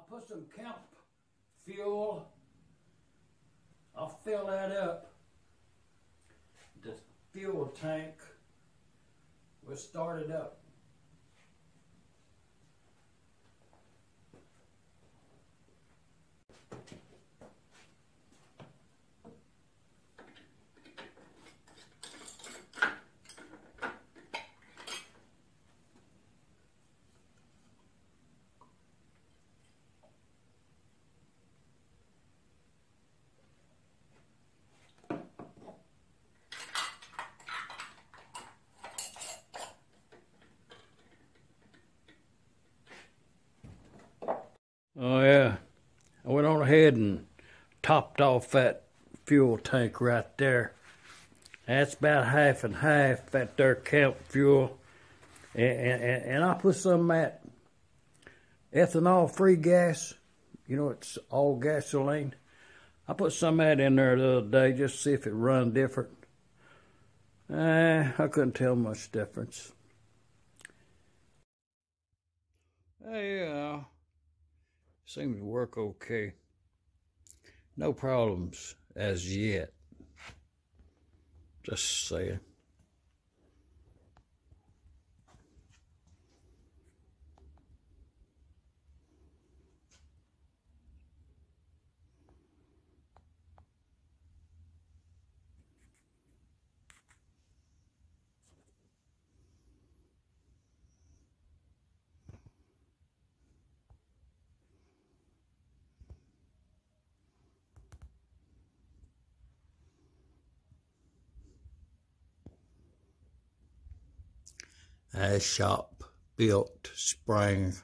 put some camp fuel. I'll fill that up. The fuel tank. We'll start it up. Oh yeah, I went on ahead and topped off that fuel tank right there. That's about half and half, that there camp fuel. And I put some of that ethanol-free gas. You know, it's all gasoline. I put some of that in there the other day just to see if it run different. I couldn't tell much difference. Yeah. Seems to work okay. No problems as yet. Just saying. A shop built spring.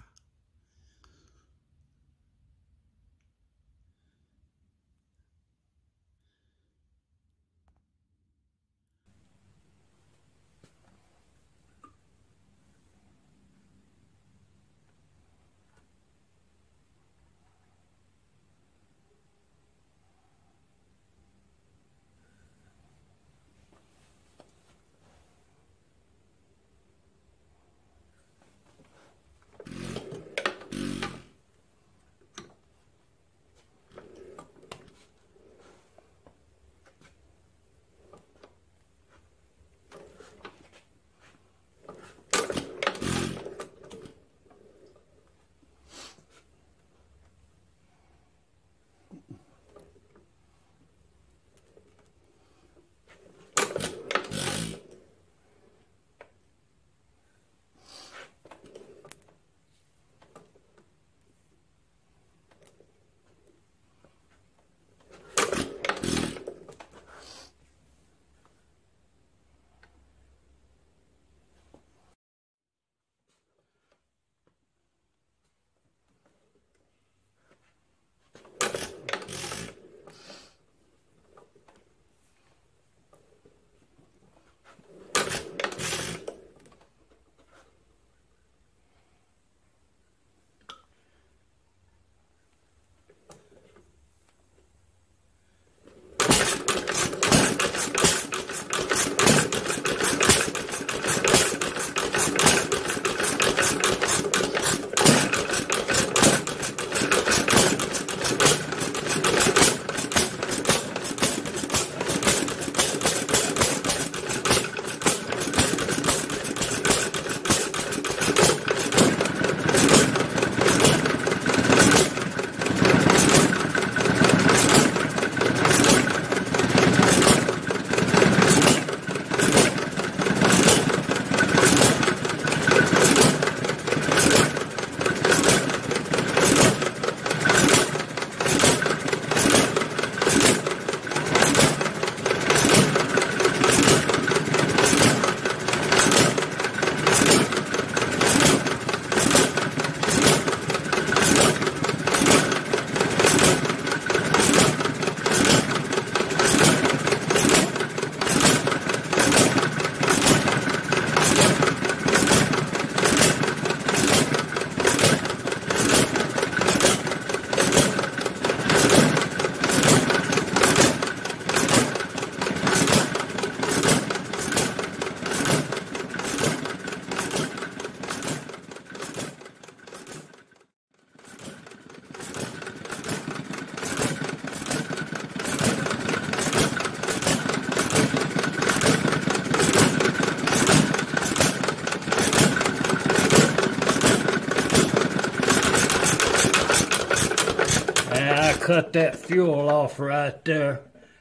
cut that fuel off right there.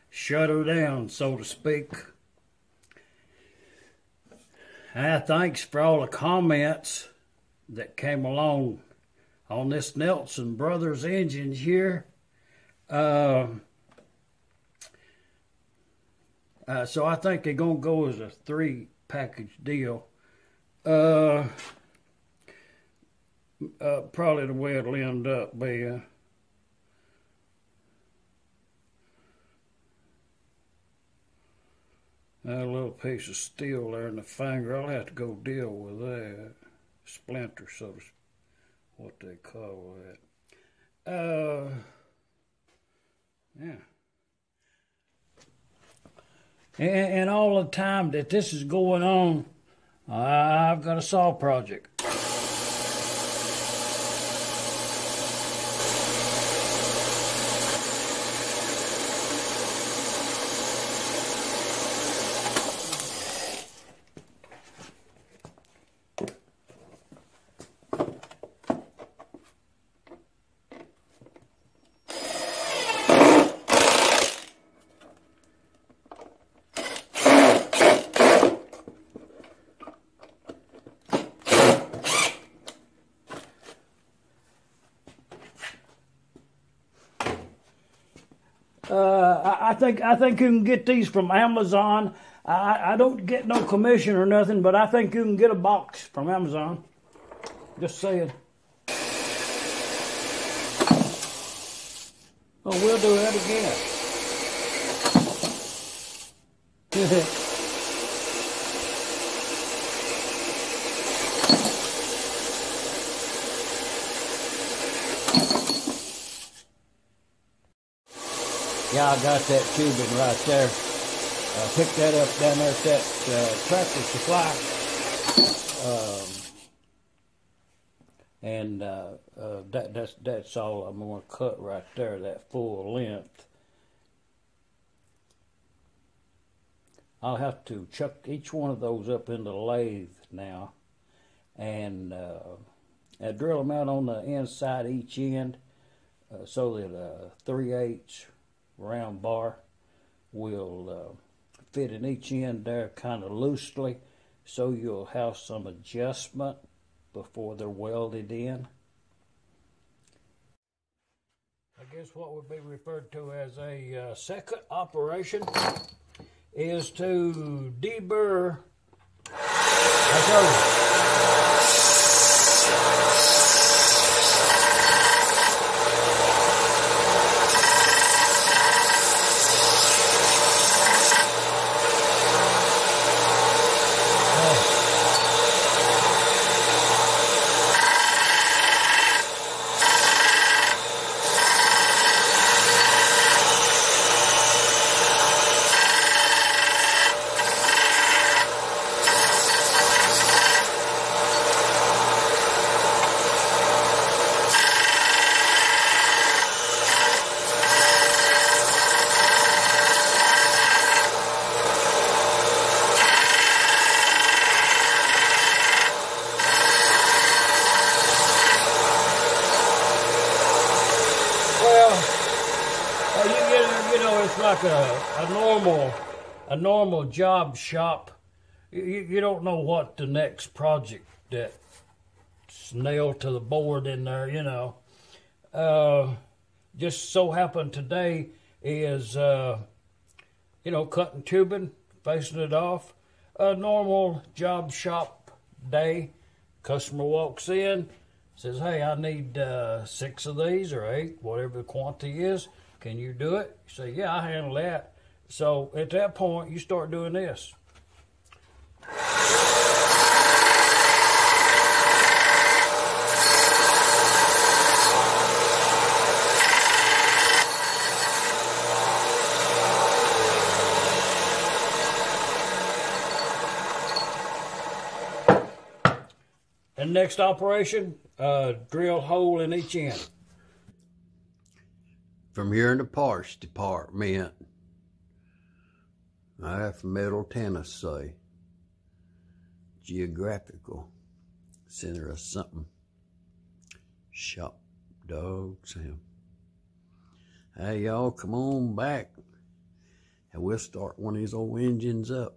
Shut her down, so to speak. Thanks for all the comments that came along on this Nelson Brothers engine here. So I think they're going to go as a 3-package deal. Probably the way it'll end up being. That little piece of steel there in the finger, I'll have to go deal with that. Splinter, so to speak, what they call that. Yeah. And all the time that this is going on, I've got a saw project. I think you can get these from Amazon. I don't get no commission or nothing, but I think you can get a box from Amazon. Just saying. Oh, we'll do that again. Yeah, I got that tubing right there. Picked that up down there at that Tractor Supply. That's all I'm going to cut right there, that full length. I'll have to chuck each one of those up in the lathe now and drill them out on the inside each end so that a 3/8 round bar will fit in each end there kind of loosely, so you'll have some adjustment before they're welded in. I guess what would be referred to as a second operation is to deburr. It's like a normal job shop. You don't know what the next project that's nailed to the board in there, you know. Just so happened today is, cutting tubing, facing it off. A normal job shop day. Customer walks in, says, hey, I need 6 of these or 8, whatever the quantity is. Can you do it? You say, yeah, I handle that. So at that point, you start doing this. And next operation, drill hole in each end. From here in the parts department, I have from Middle Tennessee, geographical center of something, shop dog Sam. Hey, y'all, come on back and we'll start one of these old engines up.